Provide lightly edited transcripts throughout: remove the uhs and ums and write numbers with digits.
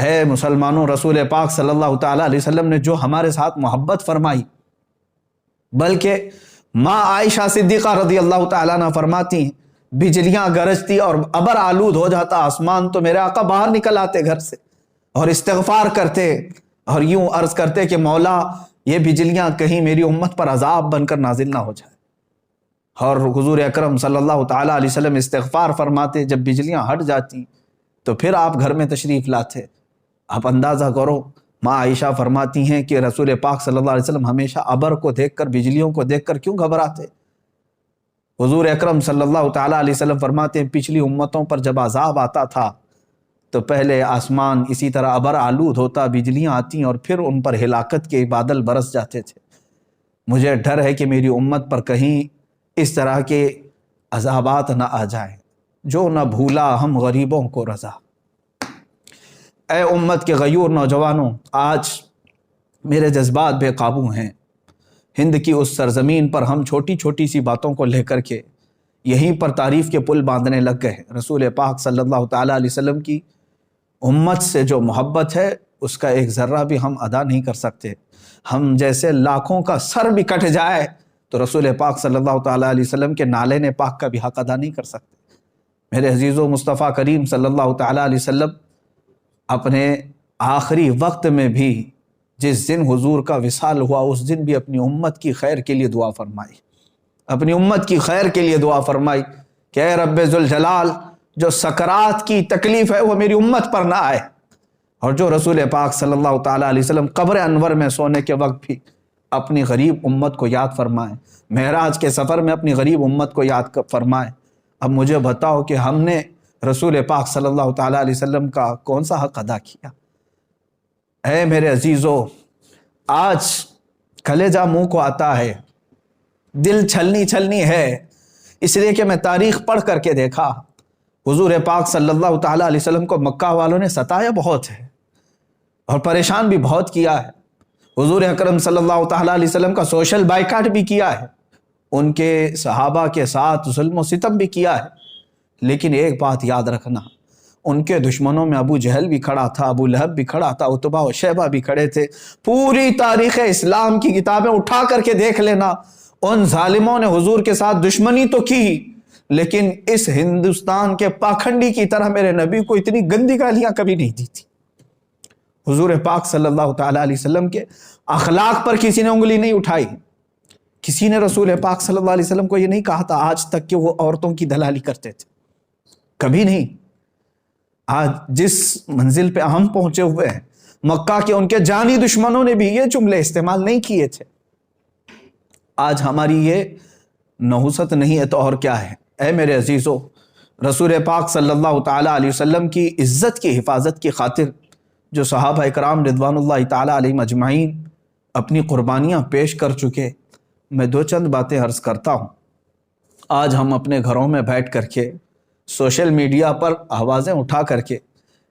اے مسلمانوں، رسول پاک صلی اللہ تعالیٰ علیہ وسلم نے جو ہمارے ساتھ محبت فرمائی، بلکہ ماں عائشہ صدیقہ رضی اللہ تعالیٰ عنہ فرماتی ہیں بجلیاں گرجتی اور ابر آلود ہو جاتا آسمان تو میرے آقا باہر نکل آتے گھر سے اور استغفار کرتے اور یوں عرض کرتے کہ مولا یہ بجلیاں کہیں میری امت پر عذاب بن کر نازل نہ ہو جائے، اور حضور اکرم صلی اللہ تعالیٰ علیہ وسلم استغفار فرماتے، جب بجلیاں ہٹ جاتی تو پھر آپ گھر میں تشریف لاتے۔ آپ اندازہ کرو، ماں عائشہ فرماتی ہیں کہ رسول پاک صلی اللہ علیہ وسلم ہمیشہ ابر کو دیکھ کر، بجلیوں کو دیکھ کر کیوں گھبراتے؟ حضور اکرم صلی اللہ تعالیٰ علیہ وسلم فرماتے ہیں پچھلی امتوں پر جب عذاب آتا تھا تو پہلے آسمان اسی طرح ابر آلود ہوتا، بجلیاں آتی اور پھر ان پر ہلاکت کے بادل برس جاتے تھے۔ مجھے ڈر ہے کہ میری امت پر کہیں اس طرح کے عذابات نہ آ جائیں۔ جو نہ بھولا ہم غریبوں کو رضا۔ اے امت کے غیور نوجوانوں، آج میرے جذبات بے قابو ہیں۔ ہند کی اس سرزمین پر ہم چھوٹی چھوٹی سی باتوں کو لے کر کے یہیں پر تعریف کے پل باندھنے لگ گئے۔ رسول پاک صلی اللہ تعالیٰ علیہ وسلم کی امت سے جو محبت ہے اس کا ایک ذرہ بھی ہم ادا نہیں کر سکتے۔ ہم جیسے لاکھوں کا سر بھی کٹ جائے تو رسول پاک صلی اللہ تعالیٰ علیہ وسلم کے نالین پاک کا بھی حق ادا نہیں کر سکتے۔ میرے عزیزو، مصطفیٰ کریم صلی اللہ تعالیٰ علیہ وسلم اپنے آخری وقت میں بھی جس دن حضور کا وصال ہوا اس دن بھی اپنی امت کی خیر کے لیے دعا فرمائی، اپنی امت کی خیر کے لیے دعا فرمائی کہ اے رب ذوالجلال، جو سکرات کی تکلیف ہے وہ میری امت پر نہ آئے، اور جو رسول پاک صلی اللہ تعالیٰ علیہ وسلم قبر انور میں سونے کے وقت بھی اپنی غریب امت کو یاد فرمائیں، معراج کے سفر میں اپنی غریب امت کو یاد فرمائیں۔ اب مجھے بتاؤ کہ ہم نے رسول پاک صلی اللہ تعالیٰ علیہ وسلم کا کون سا حق ادا کیا؟ اے میرے عزیزو، آج کلیجہ منہ کو آتا ہے، دل چھلنی ہے، اس لیے کہ میں تاریخ پڑھ کر کے دیکھا حضور پاک صلی اللہ تعالیٰ علیہ وسلم کو مکہ والوں نے ستایا بہت ہے اور پریشان بھی بہت کیا ہے۔ حضور اکرم صلی اللہ تعالیٰ علیہ وسلم کا سوشل بائیکاٹ بھی کیا ہے، ان کے صحابہ کے ساتھ ظلم و ستم بھی کیا ہے، لیکن ایک بات یاد رکھنا، ان کے دشمنوں میں ابو جہل بھی کھڑا تھا، ابو لہب بھی کھڑا تھا، عتبہ و شیبہ بھی کھڑے تھے۔ پوری تاریخ اسلام کی کتابیں اٹھا کر کے دیکھ لینا، ان ظالموں نے حضور کے ساتھ دشمنی تو کی، لیکن اس ہندوستان کے پاکھنڈی کی طرح میرے نبی کو اتنی گندی گالیاں کبھی نہیں دی تھی۔ حضور پاک صلی اللہ تعالیٰ علیہ وسلم کے اخلاق پر کسی نے انگلی نہیں اٹھائی، کسی نے رسول پاک صلی اللہ علیہ وسلم کو یہ نہیں کہا تھا آج تک کہ وہ عورتوں کی دلالی کرتے تھے، کبھی نہیں۔ آج جس منزل پہ ہم پہنچے ہوئے ہیں، مکہ کے ان کے جانی دشمنوں نے بھی یہ جملے استعمال نہیں کیے تھے۔ آج ہماری یہ نحوست نہیں ہے تو اور کیا ہے؟ اے میرے عزیزو، رسول پاک صلی اللہ تعالیٰ علیہ وسلم کی عزت کی حفاظت کی خاطر جو صحابہ اکرام رضوان اللہ تعالیٰ علیہم اجمعین اپنی قربانیاں پیش کر چکے، میں دو چند باتیں عرض کرتا ہوں۔ آج ہم اپنے گھروں میں بیٹھ کر کے سوشل میڈیا پر آوازیں اٹھا کر کے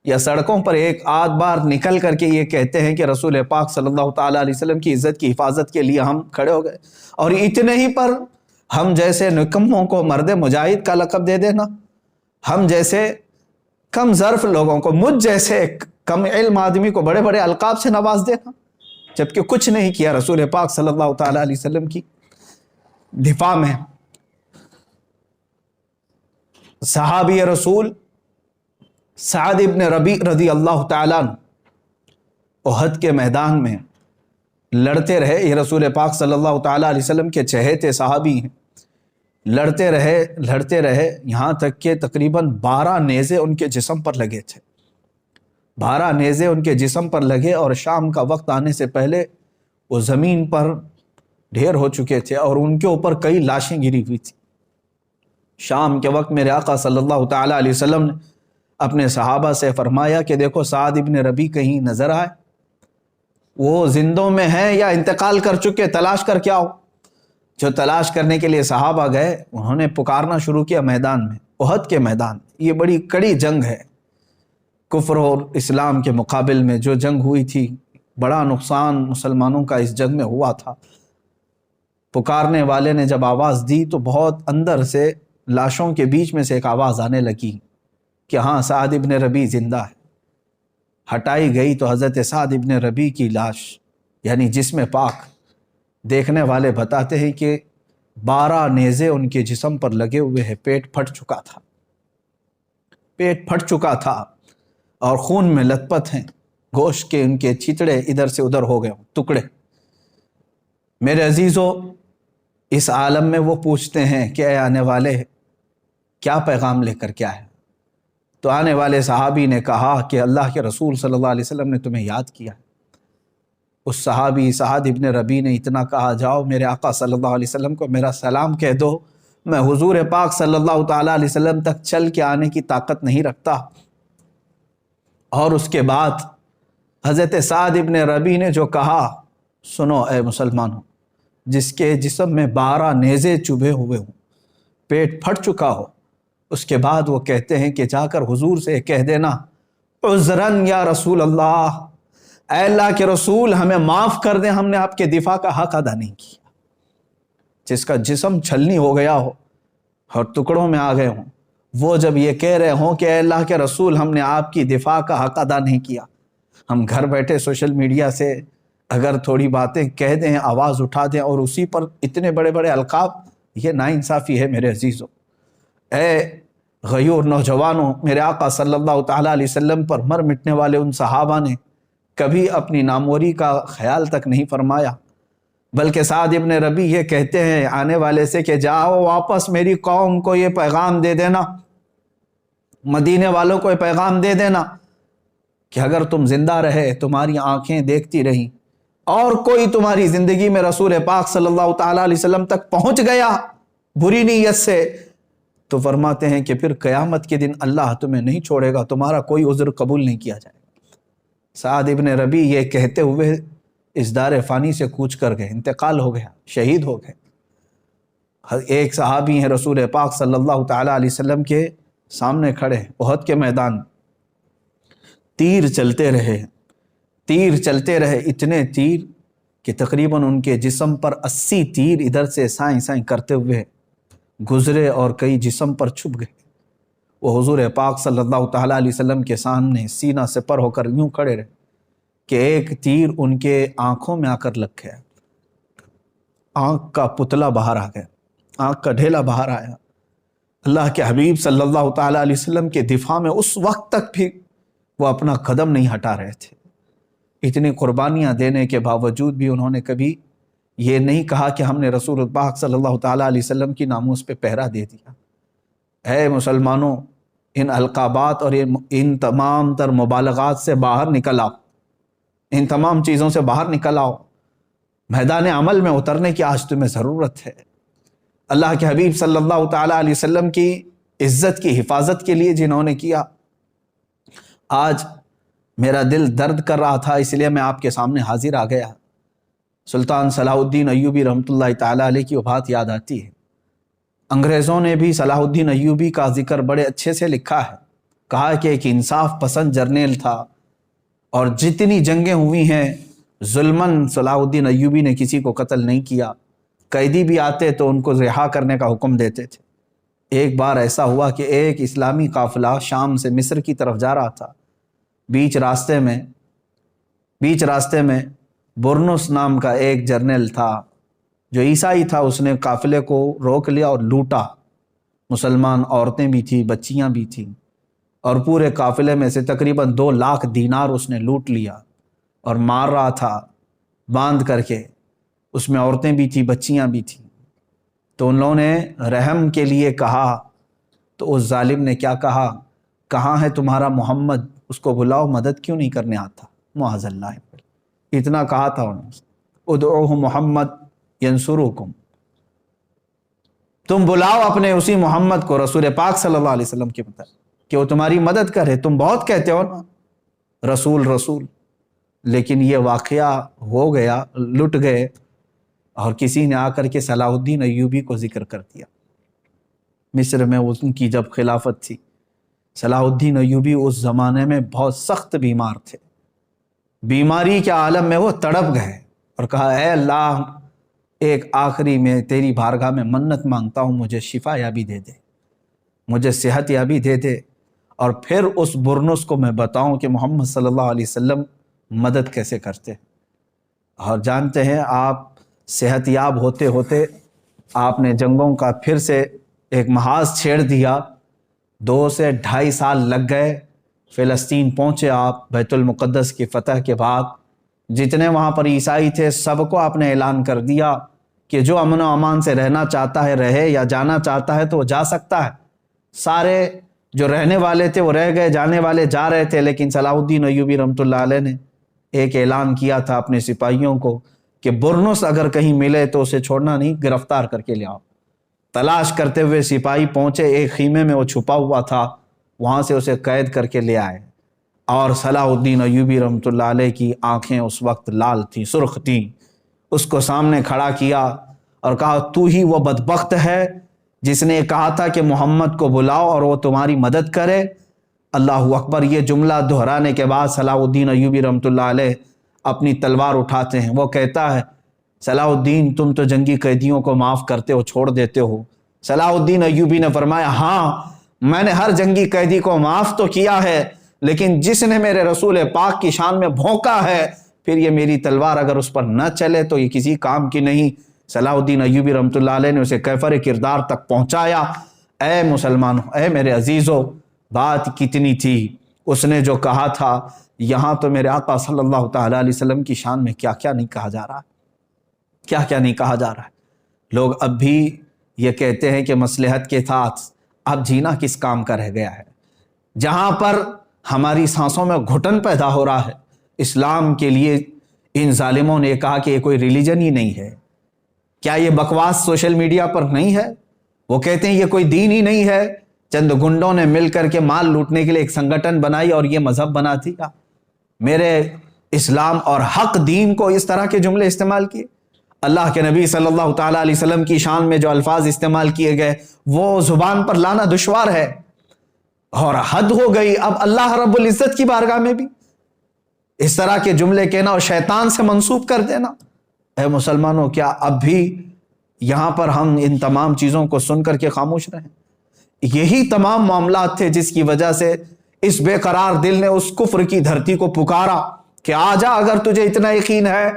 یا سڑکوں پر ایک آدھ بار نکل کر کے یہ کہتے ہیں کہ رسول پاک صلی اللہ تعالیٰ علیہ وسلم کی عزت کی حفاظت کے لیے ہم کھڑے ہو گئے، اور اتنے ہی پر ہم جیسے نکموں کو مرد مجاہد کا لقب دے دینا، ہم جیسے کم ظرف لوگوں کو، مجھ جیسے کم علم آدمی کو بڑے بڑے القاب سے نواز دینا، جبکہ کچھ نہیں کیا رسول پاک صلی اللہ تعالیٰ علیہ وسلم کی دفاع میں۔ صحابی رسول سعد ابن ربیع رضی اللہ تعالیٰ عنہ احد کے میدان میں لڑتے رہے، یہ رسول پاک صلی اللہ تعالیٰ علیہ وسلم کے چہیتے صحابی ہیں، لڑتے رہے یہاں تک کہ تقریباً 12 نیزے ان کے جسم پر لگے تھے، 12 نیزے ان کے جسم پر لگے، اور شام کا وقت آنے سے پہلے وہ زمین پر ڈھیر ہو چکے تھے اور ان کے اوپر کئی لاشیں گری ہوئی تھی۔ شام کے وقت میرے آقا صلی اللہ تعالیٰ علیہ وسلم نے اپنے صحابہ سے فرمایا کہ دیکھو سعد ابن ربیع کہیں نظر آئے، وہ زندوں میں ہیں یا انتقال کر چکے، تلاش کر کے آؤ۔ جو تلاش کرنے کے لیے صحابہ گئے، انہوں نے پکارنا شروع کیا میدان میں، احد کے میدان۔ یہ بڑی کڑی جنگ ہے، کفر اور اسلام کے مقابل میں جو جنگ ہوئی تھی، بڑا نقصان مسلمانوں کا اس جنگ میں ہوا تھا۔ پکارنے والے نے جب آواز دی تو بہت اندر سے لاشوں کے بیچ میں سے ایک آواز آنے لگی کہ ہاں سعد ابن ربیع زندہ ہے۔ ہٹائی گئی تو حضرت سعد ابن ربیع کی لاش یعنی جسم پاک دیکھنے والے بتاتے ہیں کہ 12 نیزے ان کے جسم پر لگے ہوئے ہیں، پیٹ پھٹ چکا تھا، پیٹ پھٹ چکا تھا اور خون میں لت پت ہیں، گوشت کے ان کے چتڑے ادھر سے ادھر ہو گئے ٹکڑے۔ میرے عزیزو، اس عالم میں وہ پوچھتے ہیں کہ اے آنے والے کیا پیغام لے کر کیا ہے؟ تو آنے والے صحابی نے کہا کہ اللہ کے رسول صلی اللہ علیہ وسلم نے تمہیں یاد کیا۔ اس صحابی سعد ابن ربیع نے اتنا کہا، جاؤ میرے آقا صلی اللہ علیہ وسلم کو میرا سلام کہہ دو، میں حضور پاک صلی اللہ تعالیٰ علیہ وسلم تک چل کے آنے کی طاقت نہیں رکھتا۔ اور اس کے بعد حضرت سعد ابن ربیع نے جو کہا، سنو اے مسلمانوں، جس کے جسم میں 12 نیزے چبھے ہوئے ہوں، پیٹ پھٹ چکا ہو، اس کے بعد وہ کہتے ہیں کہ جا کر حضور سے کہہ دینا، عذراً یا رسول اللہ، اے اللہ کے رسول ہمیں معاف کر دیں، ہم نے آپ کے دفاع کا حق ادا نہیں کیا۔ جس کا جسم چھلنی ہو گیا ہو اور ٹکڑوں میں آ گئے ہوں، وہ جب یہ کہہ رہے ہوں کہ اے اللہ کے رسول ہم نے آپ کی دفاع کا حق ادا نہیں کیا، ہم گھر بیٹھے سوشل میڈیا سے اگر تھوڑی باتیں کہہ دیں، آواز اٹھا دیں اور اسی پر اتنے بڑے بڑے القاب، یہ ناانصافی ہے میرے عزیزوں۔ اے غیور نوجوانوں، میرے آقا صلی اللہ تعالیٰ علیہ وسلم پر مر مٹنے والے ان صحابہ نے کبھی اپنی ناموری کا خیال تک نہیں فرمایا، بلکہ سعد ابن ربیع یہ کہتے ہیں آنے والے سے کہ جاؤ واپس میری قوم کو یہ پیغام دے دینا، مدینے والوں کو یہ پیغام دے دینا کہ اگر تم زندہ رہے، تمہاری آنکھیں دیکھتی رہیں اور کوئی تمہاری زندگی میں رسول پاک صلی اللہ تعالیٰ علیہ وسلم تک پہنچ گیا بری نیت سے، تو فرماتے ہیں کہ پھر قیامت کے دن اللہ تمہیں نہیں چھوڑے گا، تمہارا کوئی عذر قبول نہیں کیا جائے گا۔ سعد ابن ربیع یہ کہتے ہوئے اس دار فانی سے کوچ کر گئے، انتقال ہو گیا، شہید ہو گئے۔ ایک صحابی ہیں رسول پاک صلی اللہ تعالیٰ علیہ وسلم کے سامنے کھڑے، احد کے میدان، تیر چلتے رہے، اتنے تیر کہ تقریباً ان کے جسم پر 80 تیر ادھر سے سائیں سائیں کرتے ہوئے گزرے اور کئی جسم پر چھپ گئے۔ وہ حضور پاک صلی اللہ تعالیٰ علیہ وسلم کے سامنے سینہ سے پر ہو کر یوں کھڑے رہے کہ ایک تیر ان کے آنکھوں میں آ کر لگ گیا، آنکھ کا پتلا باہر آ گیا، آنکھ کا ڈھیلا باہر آیا۔ اللہ کے حبیب صلی اللہ تعالیٰ علیہ وسلم کے دفاع میں اس وقت تک بھی وہ اپنا قدم نہیں ہٹا رہے تھے۔ اتنی قربانیاں دینے کے باوجود بھی انہوں نے کبھی یہ نہیں کہا کہ ہم نے رسول پاک صلی اللہ تعالیٰ علیہ وسلم کی ناموس پہ پہرا دے دیا۔ اے مسلمانوں، ان القابات اور ان تمام تر مبالغات سے باہر نکل آؤ، ان تمام چیزوں سے باہر نکل آؤ، میدان عمل میں اترنے کی آج تمہیں ضرورت ہے۔ اللہ کے حبیب صلی اللہ تعالیٰ علیہ وسلم کی عزت کی حفاظت کے لیے جنہوں نے کیا، آج میرا دل درد کر رہا تھا، اس لیے میں آپ کے سامنے حاضر آ گیا۔ سلطان صلاح الدین ایوبی رحمۃ اللہ تعالیٰ علیہ کی وفات یاد آتی ہے۔ انگریزوں نے بھی صلاح الدین ایوبی کا ذکر بڑے اچھے سے لکھا ہے، کہا کہ ایک انصاف پسند جرنیل تھا اور جتنی جنگیں ہوئی ہیں ظلماً صلاح الدین ایوبی نے کسی کو قتل نہیں کیا، قیدی بھی آتے تو ان کو رہا کرنے کا حکم دیتے تھے۔ ایک بار ایسا ہوا کہ ایک اسلامی قافلہ شام سے مصر کی طرف جا رہا تھا، بیچ راستے میں برنس نام کا ایک جرنیل تھا جو عیسائی تھا، اس نے قافلے کو روک لیا اور لوٹا، مسلمان عورتیں بھی تھیں، بچیاں بھی تھیں، اور پورے قافلے میں سے تقریباً 2 لاکھ دینار اس نے لوٹ لیا اور مار رہا تھا باندھ کر کے، اس میں عورتیں بھی تھیں، بچیاں بھی تھیں۔ تو ان لوگوں نے رحم کے لیے کہا، تو اس ظالم نے کیا کہا، کہاں ہے تمہارا محمد، اس کو بلاؤ، مدد کیوں نہیں کرنے آتا، معاذ اللہ، اتنا کہا تھا انہوں نے، ادعوہ محمد ینصرکم، تم بلاؤ اپنے اسی محمد کو، رسول پاک صلی اللہ علیہ وسلم کے مطابق، کہ وہ تمہاری مدد کرے، تم بہت کہتے ہو نا رسول رسول، لیکن یہ واقعہ ہو گیا، لٹ گئے، اور کسی نے آ کر کے صلاح الدین ایوبی کو ذکر کر دیا۔ مصر میں ان کی جب خلافت تھی، صلاح الدین ایوبی اس زمانے میں بہت سخت بیمار تھے، بیماری کے عالم میں وہ تڑپ گئے اور کہا، اے اللہ، ایک آخری میں تیری بارگاہ میں منت مانگتا ہوں، مجھے شفا یابی دے دے، مجھے صحت یابی دے دے، اور پھر اس برنس کو میں بتاؤں کہ محمد صلی اللہ علیہ وسلم مدد کیسے کرتے ہیں۔ اور جانتے ہیں آپ صحت یاب ہوتے ہوتے آپ نے جنگوں کا پھر سے ایک محاذ چھیڑ دیا، 2 سے 2.5 سال لگ گئے، فلسطین پہنچے آپ بیت المقدس کی فتح کے بعد۔ جتنے وہاں پر عیسائی تھے سب کو آپ نے اعلان کر دیا کہ جو امن و امان سے رہنا چاہتا ہے رہے، یا جانا چاہتا ہے تو وہ جا سکتا ہے۔ سارے جو رہنے والے تھے وہ رہ گئے، جانے والے جا رہے تھے، لیکن صلاح الدین ایوبی رحمۃ اللہ علیہ نے ایک اعلان کیا تھا اپنے سپاہیوں کو کہ برنس اگر کہیں ملے تو اسے چھوڑنا نہیں، گرفتار کر کے لے آؤ۔ تلاش کرتے ہوئے سپاہی پہنچے، ایک خیمے میں وہ چھپا ہوا تھا، وہاں سے اسے قید کر کے لے آئے۔ اور صلاح الدین ایوبی رحمۃ اللہ علیہ کی آنکھیں اس وقت لال تھیں، سرخ تھیں۔ اس کو سامنے کھڑا کیا اور کہا تو ہی وہ بدبخت ہے جس نے کہا تھا کہ محمد کو بلاؤ اور وہ تمہاری مدد کرے۔ اللہ اکبر۔ یہ جملہ دہرانے کے بعد صلاح الدین ایوبی رحمۃ اللہ علیہ اپنی تلوار اٹھاتے ہیں۔ وہ کہتا ہے صلاح الدین تم تو جنگی قیدیوں کو معاف کرتے ہو، چھوڑ دیتے ہو۔ صلاح الدین ایوبی نے فرمایا ہاں میں نے ہر جنگی قیدی کو معاف تو کیا ہے، لیکن جس نے میرے رسول پاک کی شان میں بھونکا ہے پھر یہ میری تلوار اگر اس پر نہ چلے تو یہ کسی کام کی نہیں۔ صلاح الدین ایوبی رحمۃ اللہ علیہ نے اسے کیفر کردار تک پہنچایا۔ اے مسلمانوں، اے میرے عزیزوں، بات کتنی تھی۔ اس نے جو کہا تھا، یہاں تو میرے آقا صلی اللہ تعالیٰ علیہ وسلم کی شان میں کیا کیا نہیں کہا جا رہا ہے، کیا کیا نہیں کہا جا رہا ہے۔ لوگ اب بھی یہ کہتے ہیں کہ مصلحت کے ساتھ اب جینا کس کام کا رہ گیا ہے۔ جہاں پر ہماری سانسوں میں گھٹن پیدا ہو رہا ہے، اسلام کے لیے ان ظالموں نے کہا کہ یہ کوئی ریلیجن ہی نہیں ہے۔ کیا یہ بکواس سوشل میڈیا پر نہیں ہے؟ وہ کہتے ہیں یہ کوئی دین ہی نہیں ہے، چند گنڈوں نے مل کر کے مال لوٹنے کے لیے ایک سنگٹن بنائی اور یہ مذہب بنا دیا۔ میرے اسلام اور حق دین کو اس طرح کے جملے استعمال کیے۔ اللہ کے نبی صلی اللہ تعالیٰ علیہ وسلم کی شان میں جو الفاظ استعمال کیے گئے وہ زبان پر لانا دشوار ہے، اور حد ہو گئی اب اللہ رب العزت کی بارگاہ میں بھی اس طرح کے جملے کہنا اور شیطان سے منسوب کر دینا۔ اے مسلمانوں، کیا اب بھی یہاں پر ہم ان تمام چیزوں کو سن کر کے خاموش رہیں؟ یہی تمام معاملات تھے جس کی وجہ سے اس بے قرار دل نے اس کفر کی دھرتی کو پکارا کہ آ جا، اگر تجھے اتنا یقین ہے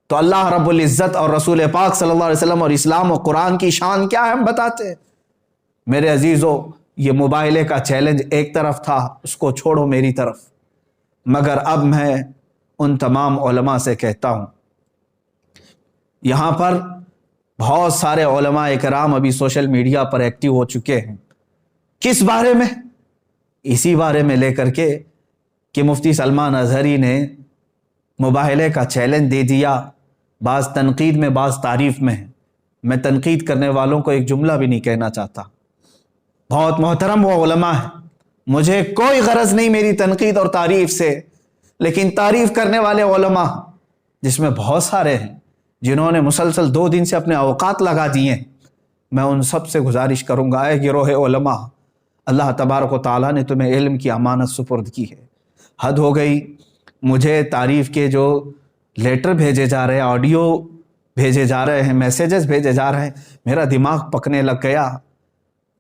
تو اللہ رب العزت اور رسول پاک صلی اللہ علیہ وسلم اور اسلام و قرآن کی شان کیا ہے ہم بتاتے ہیں۔ میرے عزیزوں، یہ موبائلے کا چیلنج ایک طرف تھا، اس کو چھوڑو میری طرف، مگر اب میں ان تمام علماء سے کہتا ہوں، یہاں پر بہت سارے علماء اکرام ابھی سوشل میڈیا پر ایکٹیو ہو چکے ہیں۔ کس بارے میں؟ اسی بارے میں لے کر کے کہ مفتی سلمان اظہری نے مباہلے کا چیلنج دے دیا، بعض تنقید میں بعض تعریف میں ہے۔ میں تنقید کرنے والوں کو ایک جملہ بھی نہیں کہنا چاہتا، بہت محترم وہ علماء ہیں، مجھے کوئی غرض نہیں میری تنقید اور تعریف سے، لیکن تعریف کرنے والے علماء جس میں بہت سارے ہیں جنہوں نے مسلسل 2 دن سے اپنے اوقات لگا دیے ہیں، میں ان سب سے گزارش کروں گا، اے گروہ علماء، اللہ تبارک و تعالیٰ نے تمہیں علم کی امانت سپرد کی ہے۔ حد ہو گئی، مجھے تعریف کے جو لیٹر بھیجے جا رہے ہیں، آڈیو بھیجے جا رہے ہیں، میسیجز بھیجے جا رہے ہیں، میرا دماغ پکنے لگ گیا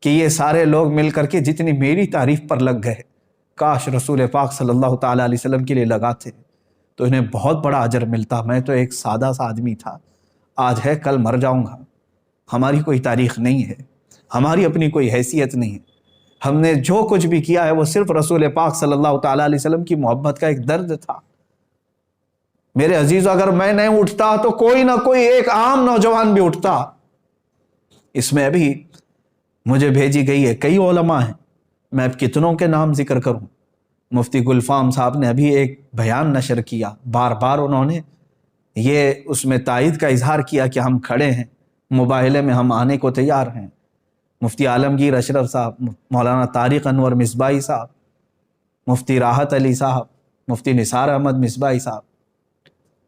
کہ یہ سارے لوگ مل کر کے جتنی میری تعریف پر لگ گئے، کاش رسول پاک صلی اللہ تعالیٰ علیہ وسلم کے لیے لگاتے تو انہیں بہت بڑا اجر ملتا۔ میں تو ایک سادہ سا آدمی تھا، آج ہے کل مر جاؤں گا۔ ہماری کوئی تاریخ نہیں ہے، ہماری اپنی کوئی حیثیت نہیں ہے، ہم نے جو کچھ بھی کیا ہے وہ صرف رسول پاک صلی اللہ تعالیٰ علیہ وسلم کی محبت کا ایک درد تھا۔ میرے عزیزو، اگر میں نہیں اٹھتا تو کوئی نہ کوئی ایک عام نوجوان بھی اٹھتا۔ اس میں ابھی مجھے بھیجی گئی ہے، کئی علماء ہیں، میں اب کتنوں کے نام ذکر کروں۔ مفتی گلفام صاحب نے ابھی ایک بیان نشر کیا، بار بار انہوں نے یہ اس میں تائید کا اظہار کیا کہ ہم کھڑے ہیں، مباہلے میں ہم آنے کو تیار ہیں۔ مفتی عالمگیر اشرف صاحب، مولانا طارق انور مصباحی صاحب، مفتی راحت علی صاحب، مفتی نثار احمد مصباحی صاحب،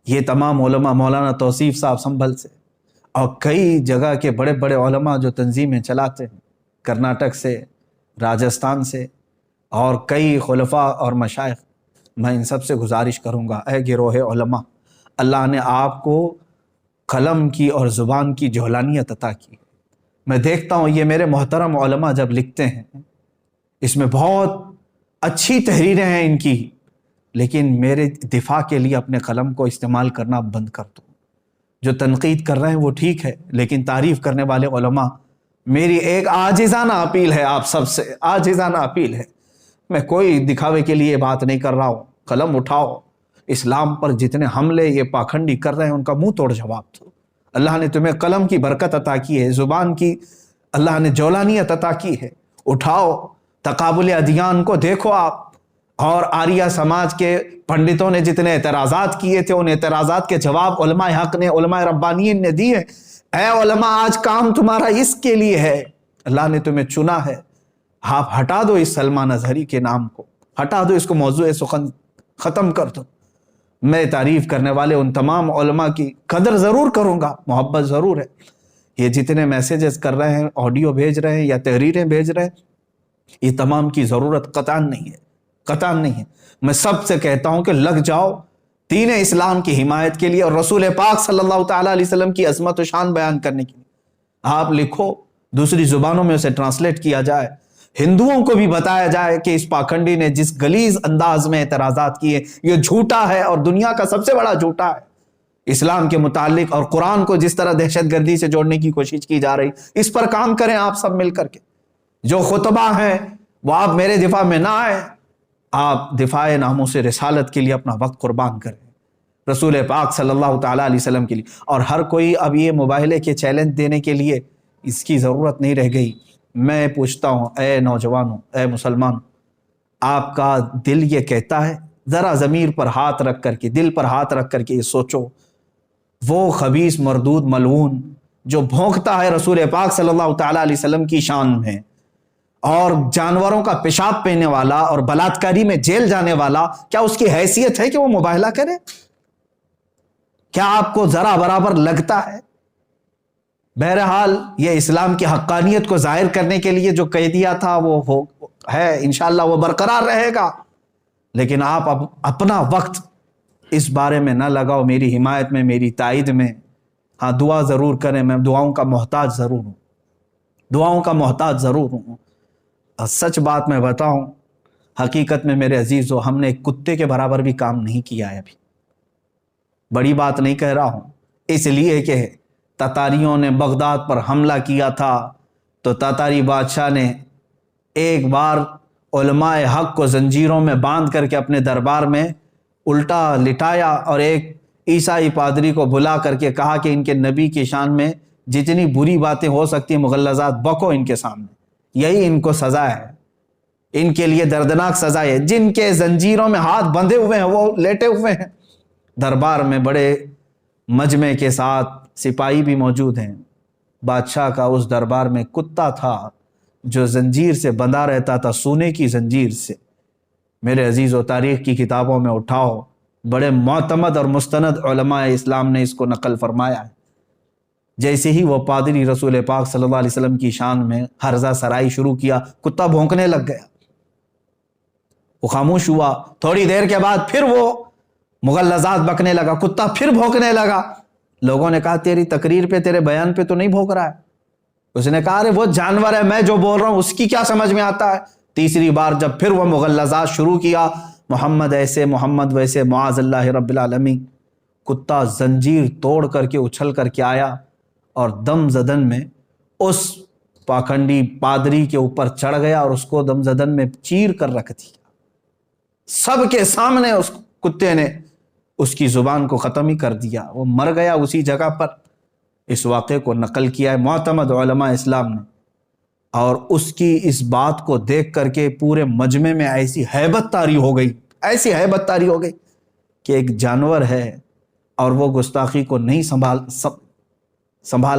یہ تمام علماء، مولانا توصیف صاحب سنبھل سے، اور کئی جگہ کے بڑے بڑے علماء جو تنظیمیں چلاتے ہیں، کرناٹک سے، راجستھان سے، اور کئی خلفاء اور مشائخ، میں ان سب سے گزارش کروں گا، اے گروہ علماء، اللہ نے آپ کو قلم کی اور زبان کی جولانیت عطا کی۔ میں دیکھتا ہوں یہ میرے محترم علماء جب لکھتے ہیں اس میں بہت اچھی تحریریں ہیں ان کی، لیکن میرے دفاع کے لیے اپنے قلم کو استعمال کرنا بند کر دو۔ جو تنقید کر رہے ہیں وہ ٹھیک ہے، لیکن تعریف کرنے والے علماء، میری ایک عاجزانہ اپیل ہے آپ سب سے، عاجزانہ اپیل ہے، میں کوئی دکھاوے کے لیے بات نہیں کر رہا ہوں، قلم اٹھاؤ، اسلام پر جتنے حملے یہ پاکھنڈی کر رہے ہیں ان کا منہ توڑ جواب دو۔ اللہ نے تمہیں قلم کی برکت عطا کی ہے، زبان کی اللہ نے جولانیت عطا کی ہے، اٹھاؤ، تقابل ادیان کو دیکھو آپ۔ اور آریہ سماج کے پنڈتوں نے جتنے اعتراضات کیے تھے ان اعتراضات کے جواب علماء حق نے، علماء ربانیین نے دیے۔ اے علماء، آج کام تمہارا اس کے لیے ہے، اللہ نے تمہیں چنا ہے، آپ ہٹا دو اس سلمان اظہری کے نام کو، ہٹا دو اس کو، موضوع سخن ختم کر دو۔ میں تعریف کرنے والے ان تمام علماء کی قدر ضرور کروں گا، محبت ضرور ہے۔ یہ جتنے میسیجز کر رہے ہیں، آڈیو بھیج رہے ہیں یا تحریریں بھیج رہے ہیں، یہ تمام کی ضرورت قطعاً نہیں ہے، قطعاً نہیں ہے۔ میں سب سے کہتا ہوں کہ لگ جاؤ دین اسلام کی حمایت کے لیے اور رسول پاک صلی اللہ تعالیٰ علیہ وسلم کی عظمت و شان بیان کرنے کے لیے۔ آپ لکھو، دوسری زبانوں میں اسے ٹرانسلیٹ کیا جائے، ہندوؤں کو بھی بتایا جائے کہ اس پاکھنڈی نے جس غلیظ انداز میں اعتراضات کیے یہ جھوٹا ہے اور دنیا کا سب سے بڑا جھوٹا ہے۔ اسلام کے متعلق اور قرآن کو جس طرح دہشت گردی سے جوڑنے کی کوشش کی جا رہی، اس پر کام کریں آپ سب مل کر کے۔ جو خطبہ ہیں وہ آپ میرے دفاع میں نہ آئے، آپ دفاع ناموس رسالت کے لیے اپنا وقت قربان کریں، رسول پاک صلی اللہ تعالیٰ علیہ وسلم کے لیے۔ اور ہر کوئی اب یہ مباہلے کے چیلنج دینے کے لیے اس کی ضرورت نہیں رہ گئی۔ میں پوچھتا ہوں، اے نوجوانوں، اے مسلمانوں، آپ کا دل یہ کہتا ہے؟ ذرا ضمیر پر ہاتھ رکھ کر کے، دل پر ہاتھ رکھ کر کے یہ سوچو، وہ خبیث مردود ملعون جو بھونکتا ہے رسول پاک صلی اللہ تعالیٰ علیہ وسلم کی شان میں اور جانوروں کا پیشاب پینے والا اور بلاತ್ಕಾری میں جیل جانے والا، کیا اس کی حیثیت ہے کہ وہ مباہلہ کرے؟ کیا آپ کو ذرا برابر لگتا ہے؟ بہرحال یہ اسلام کی حقانیت کو ظاہر کرنے کے لیے جو کہہ دیا تھا وہ ہے، انشاءاللہ وہ برقرار رہے گا، لیکن آپ اب اپنا وقت اس بارے میں نہ لگاؤ، میری حمایت میں، میری تائید میں۔ ہاں، دعا ضرور کریں، میں دعاؤں کا محتاج ضرور ہوں، دعاؤں کا محتاج ضرور ہوں۔ سچ بات میں بتاؤں، حقیقت میں میرے عزیزو، ہم نے ایک کتے کے برابر بھی کام نہیں کیا ہے ابھی۔ بڑی بات نہیں کہہ رہا ہوں، اس لیے کہ تاتاریوں نے بغداد پر حملہ کیا تھا تو تاتاری بادشاہ نے ایک بار علماء حق کو زنجیروں میں باندھ کر کے اپنے دربار میں الٹا لٹایا اور ایک عیسائی پادری کو بلا کر کے کہا کہ ان کے نبی کی شان میں جتنی بری باتیں ہو سکتی ہیں مغلظات بکو ان کے سامنے، یہی ان کو سزا ہے، ان کے لیے دردناک سزا ہے۔ جن کے زنجیروں میں ہاتھ بندھے ہوئے ہیں وہ لیٹے ہوئے ہیں دربار میں، بڑے مجمع کے ساتھ سپاہی بھی موجود ہیں۔ بادشاہ کا اس دربار میں کتا تھا جو زنجیر سے بندھا رہتا تھا، سونے کی زنجیر سے۔ میرے عزیز و تاریخ کی کتابوں میں اٹھاؤ، بڑے معتمد اور مستند علماء اسلام نے اس کو نقل فرمایا ہے۔ جیسے ہی وہ پادری رسول پاک صلی اللہ علیہ وسلم کی شان میں ہرزہ سرائی شروع کیا، کتا بھونکنے لگ گیا، وہ خاموش ہوا۔ تھوڑی دیر کے بعد پھر وہ مغلظات بکنے لگا، کتا پھر بھونکنے لگا۔ لوگوں نے کہا تیری تقریر پہ، تیرے بیان پہ تو نہیں بھونک رہا ہے۔ اس نے کہا ارے وہ جانور ہے، میں جو بول رہا ہوں اس کی کیا سمجھ میں آتا ہے۔ تیسری بار جب پھر وہ مغلظات شروع کیا، محمد ایسے، محمد ویسے، معاذ اللہ رب العالمین، کتا زنجیر توڑ کر کے اچھل کر کے آیا اور دم زدن میں اس پاکھنڈی پادری کے اوپر چڑھ گیا اور اس کو دم زدن میں چیر کر رکھ دیا۔ سب کے سامنے اس کتے نے اس کی زبان کو ختم ہی کر دیا، وہ مر گیا اسی جگہ پر۔ اس واقعے کو نقل کیا ہے معتمد علماء اسلام نے، اور اس کی اس بات کو دیکھ کر کے پورے مجمع میں ایسی ہیبت طاری ہو گئی، ایسی ہیبت طاری ہو گئی کہ ایک جانور ہے اور وہ گستاخی کو نہیں سنبھال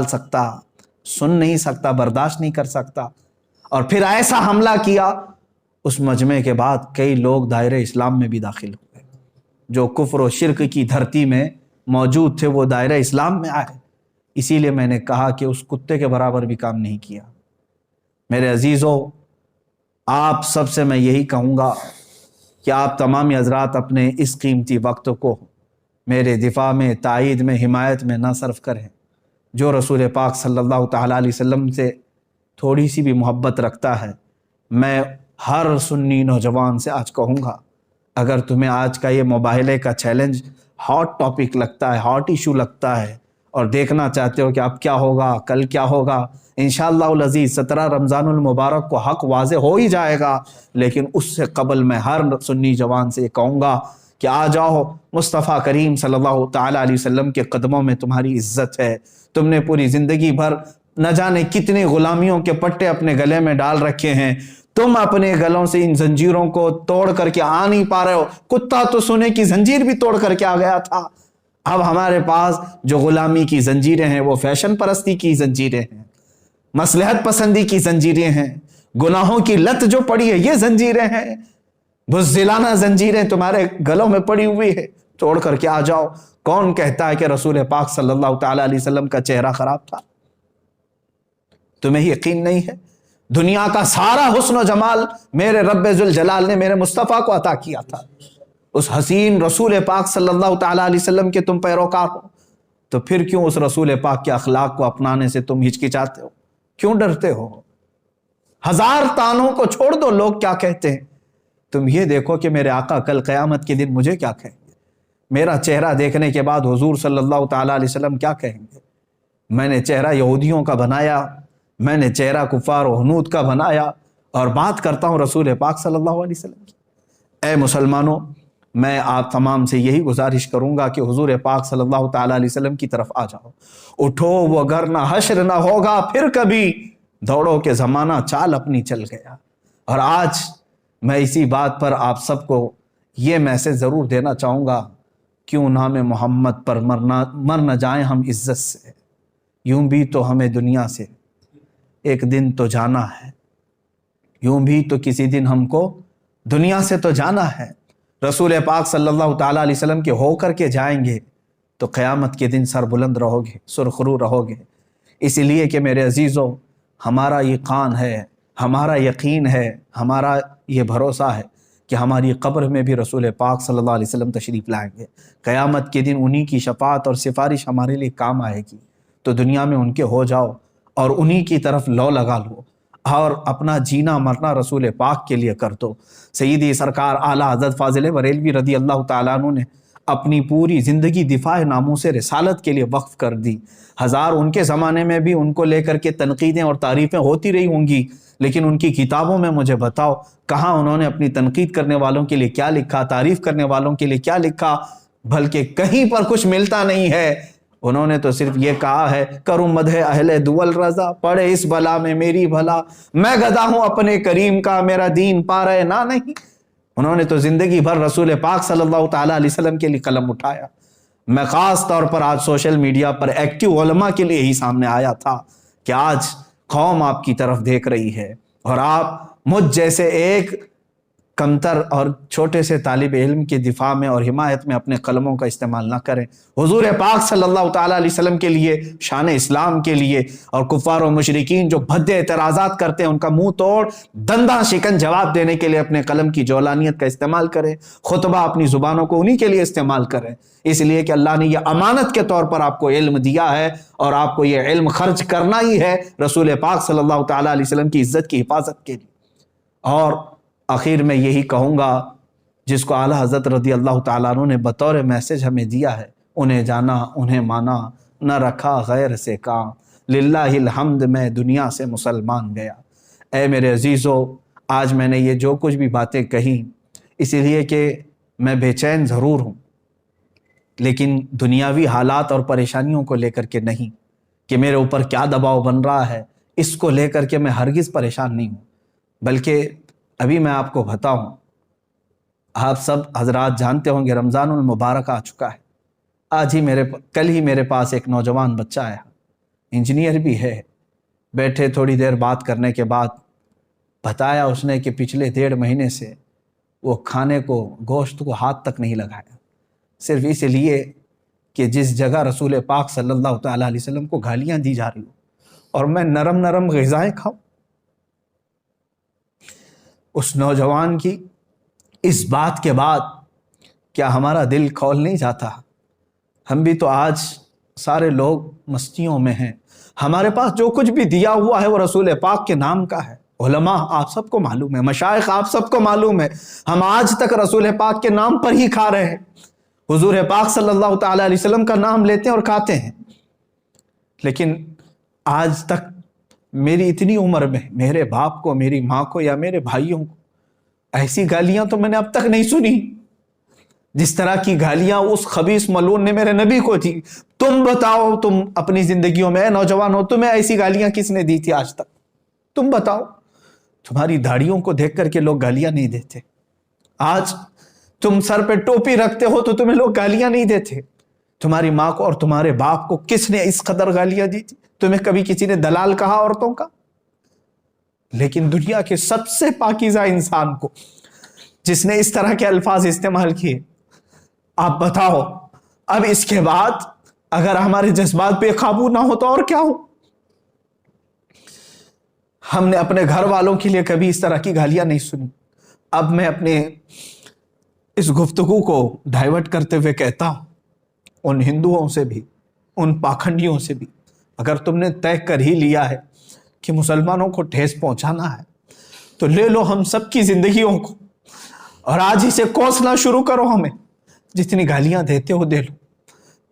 سکتا، سن نہیں سکتا، برداشت نہیں کر سکتا، اور پھر ایسا حملہ کیا۔ اس مجمع کے بعد کئی لوگ دائرہ اسلام میں بھی داخل ہوئے، جو کفر و شرک کی دھرتی میں موجود تھے وہ دائرہ اسلام میں آئے۔ اسی لیے میں نے کہا کہ اس کتے کے برابر بھی کام نہیں کیا۔ میرے عزیزو، آپ سب سے میں یہی کہوں گا کہ آپ تمامی حضرات اپنے اس قیمتی وقت کو میرے دفاع میں، تائید میں، حمایت میں نہ صرف کریں۔ جو رسول پاک صلی اللہ تعالیٰ علیہ وسلم سے تھوڑی سی بھی محبت رکھتا ہے، میں ہر سنی نوجوان سے آج کہوں گا، اگر تمہیں آج کا یہ موبائلے کا چیلنج ہاٹ ٹاپک لگتا ہے، ہاٹ ایشو لگتا ہے، اور دیکھنا چاہتے ہو کہ اب کیا ہوگا، کل کیا ہوگا، انشاءاللہ العزیز 17 رمضان المبارک کو حق واضح ہو ہی جائے گا، لیکن اس سے قبل میں ہر سنی جوان سے کہوں گا کہ آ جاؤ، مصطفیٰ کریم صلی اللہ تعالیٰ علیہ وسلم کے قدموں میں تمہاری عزت ہے۔ تم نے پوری زندگی بھر نہ جانے کتنے غلامیوں کے پٹے اپنے گلے میں ڈال رکھے ہیں، تم اپنے گلوں سے ان زنجیروں کو توڑ کر کے آ نہیں پا رہے ہو۔ کتا تو سونے کی زنجیر بھی توڑ کر کے آ گیا تھا، اب ہمارے پاس جو غلامی کی زنجیریں ہیں وہ فیشن پرستی کی زنجیریں ہیں، مصلحت پسندی کی زنجیریں ہیں، گناہوں کی لت جو پڑی ہے یہ زنجیریں ہیں، بزدلانہ زنجیریں تمہارے گلوں میں پڑی ہوئی ہے، توڑ کر کے آ جاؤ۔ کون کہتا ہے کہ رسول پاک صلی اللہ تعالیٰ علیہ وسلم کا چہرہ خراب تھا؟ تمہیں یقین نہیں ہے؟ دنیا کا سارا حسن و جمال میرے رب ذوالجلال نے میرے مصطفیٰ کو عطا کیا تھا، اس حسین رسول پاک صلی اللہ تعالیٰ علیہ وسلم کے تم پیروکار ہو، تو پھر کیوں اس رسول پاک کے اخلاق کو اپنانے سے تم ہچکچاتے ہو؟ کیوں ڈرتے ہو؟ ہزار تانوں کو چھوڑ دو، لوگ کیا کہتے ہیں، تم یہ دیکھو کہ میرے آقا کل قیامت کے دن مجھے کیا کہیں گے، میرا چہرہ دیکھنے کے بعد حضور صلی اللہ تعالیٰ علیہ وسلم کیا کہیں گے؟ میں نے چہرہ یہودیوں کا بنایا، میں نے چہرہ کفار و ہنود کا بنایا، اور بات کرتا ہوں رسول پاک صلی اللہ علیہ وسلم کی۔ اے مسلمانوں، میں آپ تمام سے یہی گزارش کروں گا کہ حضور پاک صلی اللہ تعالیٰ علیہ وسلم کی طرف آ جاؤ، اٹھو، وہ اگر نہ حشر نہ ہوگا پھر کبھی، دوڑو کہ زمانہ چال اپنی چل گیا۔ اور آج میں اسی بات پر آپ سب کو یہ میسج ضرور دینا چاہوں گا، کیوں نام محمد پر مر نہ جائیں ہم عزت سے، یوں بھی تو ہمیں دنیا سے ایک دن تو جانا ہے، یوں بھی تو کسی دن ہم کو دنیا سے تو جانا ہے۔ رسول پاک صلی اللہ تعالیٰ علیہ وسلم کے ہو کر کے جائیں گے تو قیامت کے دن سر بلند رہو گے، سرخرو رہو گے۔ اس لیے کہ میرے عزیزوں، ہمارا یہ قان ہے، ہمارا یقین ہے، ہمارا یہ بھروسہ ہے کہ ہماری قبر میں بھی رسول پاک صلی اللہ علیہ وسلم تشریف لائیں گے۔ قیامت کے دن انہی کی شفاعت اور سفارش ہمارے لیے کام آئے گی، تو دنیا میں ان کے ہو جاؤ اور انہی کی طرف لو لگا لو، اور اپنا جینا مرنا رسول پاک کے لیے کر دو۔ سیدی سرکار اعلیٰ حضرت فاضل بریلوی رضی اللہ تعالیٰ عنہ نے اپنی پوری زندگی دفاع ناموس رسالت کے لیے وقف کر دی۔ ہزار ان کے زمانے میں بھی ان کو لے کر کے تنقیدیں اور تعریفیں ہوتی رہی ہوں گی، لیکن ان کی کتابوں میں مجھے بتاؤ کہاں انہوں نے اپنی تنقید کرنے والوں کے لیے کیا لکھا، تعریف کرنے والوں کے لیے کیا لکھا؟ بلکہ کہیں پر کچھ ملتا نہیں ہے۔ انہوں نے تو صرف یہ کہا ہے، کروں مدح اہل دول رضا، پڑے اس بلا میں میری بھلا، میں گدا ہوں اپنے کریم کا، میرا دین پا رہے نہ نہیں۔ انہوں نے تو زندگی بھر رسول پاک صلی اللہ تعالیٰ علیہ وسلم کے لیے قلم اٹھایا۔ میں خاص طور پر آج سوشل میڈیا پر ایکٹیو علماء کے لیے ہی سامنے آیا تھا کہ آج قوم آپ کی طرف دیکھ رہی ہے، اور آپ مجھ جیسے ایک کمتر اور چھوٹے سے طالب علم کے دفاع میں اور حمایت میں اپنے قلموں کا استعمال نہ کریں۔ حضور پاک صلی اللہ تعالیٰ علیہ وسلم کے لیے، شان اسلام کے لیے، اور کفار و مشرکین جو بھدے اعتراضات کرتے ہیں ان کا منہ توڑ دنداں شکن جواب دینے کے لیے اپنے قلم کی جولانیت کا استعمال کریں، خطبہ اپنی زبانوں کو انہی کے لیے استعمال کریں، اس لیے کہ اللہ نے یہ امانت کے طور پر آپ کو علم دیا ہے، اور آپ کو یہ علم خرچ کرنا ہی ہے رسول پاک صلی اللہ تعالیٰ علیہ وسلم کی عزت کی حفاظت کے لیے۔ اور آخر میں یہی کہوں گا، جس کو اعلیٰ حضرت رضی اللہ تعالیٰ عنہ نے بطور میسج ہمیں دیا ہے، انہیں جانا انہیں مانا، نہ رکھا غیر سے کام، للہ الحمد میں دنیا سے مسلمان گیا۔ اے میرے عزیزو، آج میں نے یہ جو کچھ بھی باتیں کہیں اسی لیے کہ میں بے چین ضرور ہوں، لیکن دنیاوی حالات اور پریشانیوں کو لے کر کے نہیں، کہ میرے اوپر کیا دباؤ بن رہا ہے اس کو لے کر کے میں ہرگز پریشان نہیں ہوں، بلکہ ابھی میں آپ کو بتاؤں، آپ سب حضرات جانتے ہوں گے رمضان المبارک آ چکا ہے۔ آج ہی کل ہی میرے پاس ایک نوجوان بچہ آیا، انجینئر بھی ہے، بیٹھے تھوڑی دیر بات کرنے کے بعد بتایا اس نے کہ پچھلے 1.5 مہینے سے وہ کھانے کو، گوشت کو ہاتھ تک نہیں لگایا، صرف اس لیے کہ جس جگہ رسول پاک صلی اللہ تعالیٰ علیہ وسلم کو گالیاں دی جا رہی ہوں اور میں نرم نرم غذائیں کھاؤں۔ اس نوجوان کی اس بات کے بعد کیا ہمارا دل کھول نہیں جاتا؟ ہم بھی تو آج سارے لوگ مستیوں میں ہیں، ہمارے پاس جو کچھ بھی دیا ہوا ہے وہ رسول پاک کے نام کا ہے، علماء آپ سب کو معلوم ہے، مشائخ آپ سب کو معلوم ہے، ہم آج تک رسول پاک کے نام پر ہی کھا رہے ہیں، حضور پاک صلی اللہ تعالی علیہ وسلم کا نام لیتے ہیں اور کھاتے ہیں۔ لیکن آج تک میری اتنی عمر میں میرے باپ کو، میری ماں کو یا میرے بھائیوں کو ایسی گالیاں تو میں نے اب تک نہیں سنی جس طرح کی گالیاں اس خبیث ملعون نے میرے نبی کو دی۔ تم بتاؤ، تم اپنی زندگیوں میں نوجوان ہو، تمہیں ایسی گالیاں کس نے دی تھی آج تک؟ تم بتاؤ۔ تمہاری داڑھیوں کو دیکھ کر کے لوگ گالیاں نہیں دیتے، آج تم سر پہ ٹوپی رکھتے ہو تو تمہیں لوگ گالیاں نہیں دیتے۔ تمہاری ماں کو اور تمہارے باپ کو کس نے اس قدر گالیاں دی تھی؟ تمہیں کبھی کسی نے دلال کہا عورتوں کا؟ لیکن دنیا کے سب سے پاکیزہ انسان کو جس نے اس طرح کے الفاظ استعمال کیے، آپ بتاؤ اب اس کے بعد اگر ہمارے جذبات بے قابو نہ ہو تو اور کیا ہو؟ ہم نے اپنے گھر والوں کے لیے کبھی اس طرح کی گالیاں نہیں سنی۔ اب میں اپنے اس گفتگو کو ڈائیورٹ کرتے ہوئے کہتا ہوں، ان ہندوؤں سے بھی، ان پاکھنڈیوں سے بھی، اگر تم نے طے کر ہی لیا ہے کہ مسلمانوں کو ٹھیس پہنچانا ہے تو لے لو ہم سب کی زندگیوں کو اور آج ہی سے کوسنا شروع کرو، ہمیں جتنی گالیاں دیتے ہو دے لو۔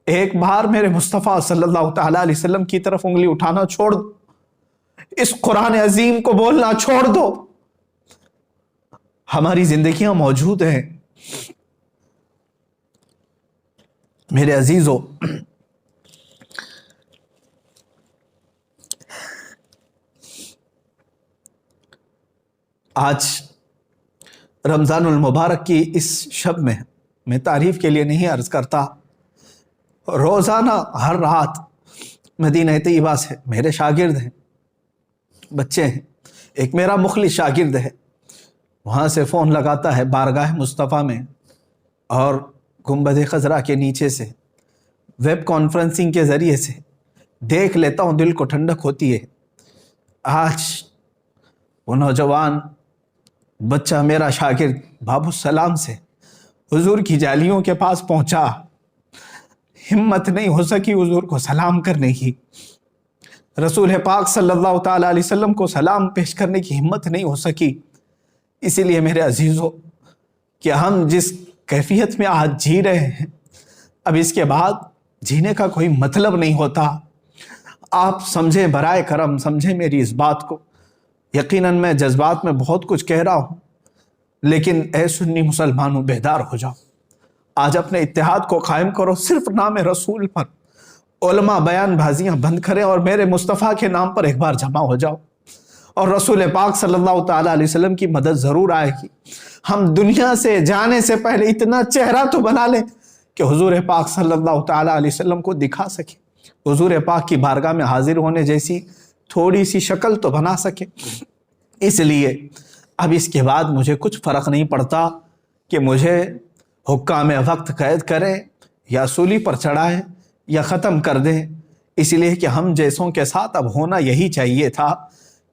ایک بار میرے مصطفیٰ صلی اللہ تعالیٰ علیہ وسلم کی طرف انگلی اٹھانا چھوڑ دو، اس قرآن عظیم کو بولنا چھوڑ دو۔ ہماری زندگیاں موجود ہیں میرے عزیزو۔ آج رمضان المبارک کی اس شب میں تعریف کے لیے نہیں عرض کرتا، روزانہ ہر رات مدینہ طیبہ سے میرے شاگرد ہیں، بچے ہیں، ایک میرا مخلص شاگرد ہے، وہاں سے فون لگاتا ہے بارگاہ مصطفیٰ میں اور گنبد خضرا کے نیچے سے ویب کانفرنسنگ کے ذریعے سے دیکھ لیتا ہوں، دل کو ٹھنڈک ہوتی ہے۔ آج وہ نوجوان بچہ میرا شاگرد باب السلام سے حضور کی جالیوں کے پاس پہنچا، ہمت نہیں ہو سکی حضور کو سلام کرنے کی، رسول پاک صلی اللہ تعالیٰ علیہ وسلم کو سلام پیش کرنے کی ہمت نہیں ہو سکی۔ اسی لیے میرے عزیزو کہ ہم جس کیفیت میں آج جی رہے ہیں، اب اس کے بعد جینے کا کوئی مطلب نہیں ہوتا۔ آپ سمجھیں، برائے کرم سمجھیں میری اس بات کو۔ یقیناً میں جذبات میں بہت کچھ کہہ رہا ہوں، لیکن اے سنی مسلمانوں بیدار ہو جاؤ، آج اپنے اتحاد کو قائم کرو، صرف نام رسول پر علماء بیان بازیاں بند کریں اور میرے مصطفیٰ کے نام پر ایک بار جمع ہو جاؤ، اور رسول پاک صلی اللہ تعالیٰ علیہ وسلم کی مدد ضرور آئے گی۔ ہم دنیا سے جانے سے پہلے اتنا چہرہ تو بنا لیں کہ حضور پاک صلی اللہ تعالیٰ علیہ وسلم کو دکھا سکے، حضور پاک کی بارگاہ میں حاضر ہونے جیسی تھوڑی سی شکل تو بنا سکے۔ اس لیے اب اس کے بعد مجھے کچھ فرق نہیں پڑتا کہ مجھے حکام وقت قید کریں یا سولی پر چڑھائیں یا ختم کر دیں، اس لیے کہ ہم جیسوں کے ساتھ اب ہونا یہی چاہیے تھا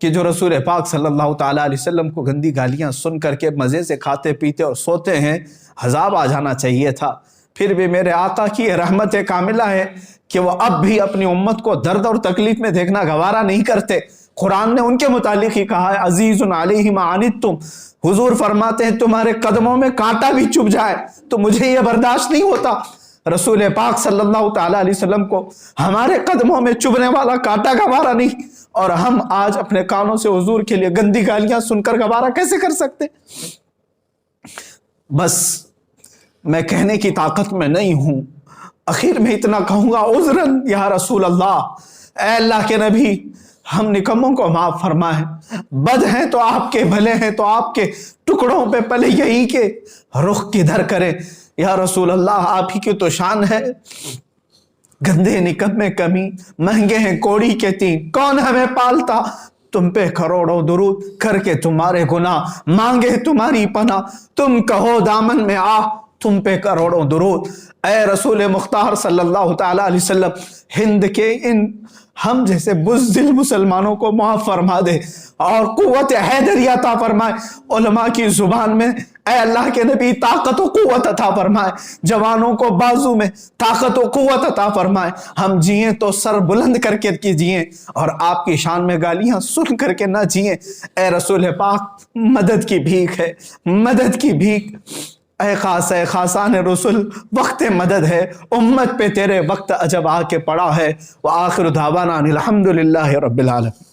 کہ جو رسول پاک صلی اللہ تعالیٰ علیہ وسلم کو گندی گالیاں سن کر کے مزے سے کھاتے پیتے اور سوتے ہیں، عذاب آ جانا چاہیے تھا۔ پھر بھی میرے آقا کی رحمت کاملہ ہے کہ وہ اب بھی اپنی امت کو درد اور تکلیف میں دیکھنا گوارا نہیں کرتے۔ قرآن نے ان کے متعلق ہی کہا ہے، عزیز علیہ ما عنتم، حضور فرماتے ہیں تمہارے قدموں میں کانٹا بھی چبھ جائے تو مجھے یہ برداشت نہیں ہوتا۔ رسول پاک صلی اللہ تعالیٰ علیہ وسلم کو ہمارے قدموں میں چبھنے والا کانٹا گوارا نہیں، اور ہم آج اپنے کانوں سے حضور کے لیے گندی گالیاں سن کر گوارا کیسے کر سکتے؟ بس میں کہنے کی طاقت میں نہیں ہوں، اخیر میں اتنا کہوں گا، عذراً یا رسول اللہ، اے اللہ کے نبی، ہم نکموں کو معاف فرمائیں، بد ہیں تو آپ کے، بھلے ہیں تو آپ کے، ٹکڑوں پہ پلے یہی کے رخ کدھر کریں، یا رسول اللہ آپ ہی کی تو شان ہے۔ گندے نکمے کمی، مہنگے ہیں کوڑی کے تین، کون ہمیں پالتا، تم پہ کروڑوں درود کر کے تمہارے گناہ، مانگے تمہاری پناہ، تم کہو دامن میں آ تم پہ کروڑوں درود۔ اے رسول مختار صلی اللہ تعالیٰ علیہ وسلم، ہند کے ان ہم جیسے بزدل مسلمانوں کو معاف فرما دے اور قوت حیدری عطا فرمائے۔ علماء کی زبان میں اے اللہ کے نبی طاقت و قوت عطا فرمائے، جوانوں کو بازو میں طاقت و قوت عطا فرمائے۔ ہم جئیں تو سر بلند کر کے جئیں اور آپ کی شان میں گالیاں سن کر کے نہ جئیں۔ اے رسول پاک، مدد کی بھیک ہے، مدد کی بھیک۔ اے خاصان رسول، وقت مدد ہے، امت پہ تیرے وقت عجب آ کے پڑا ہے۔ وآخر دعوانا الحمدللہ رب العالمین۔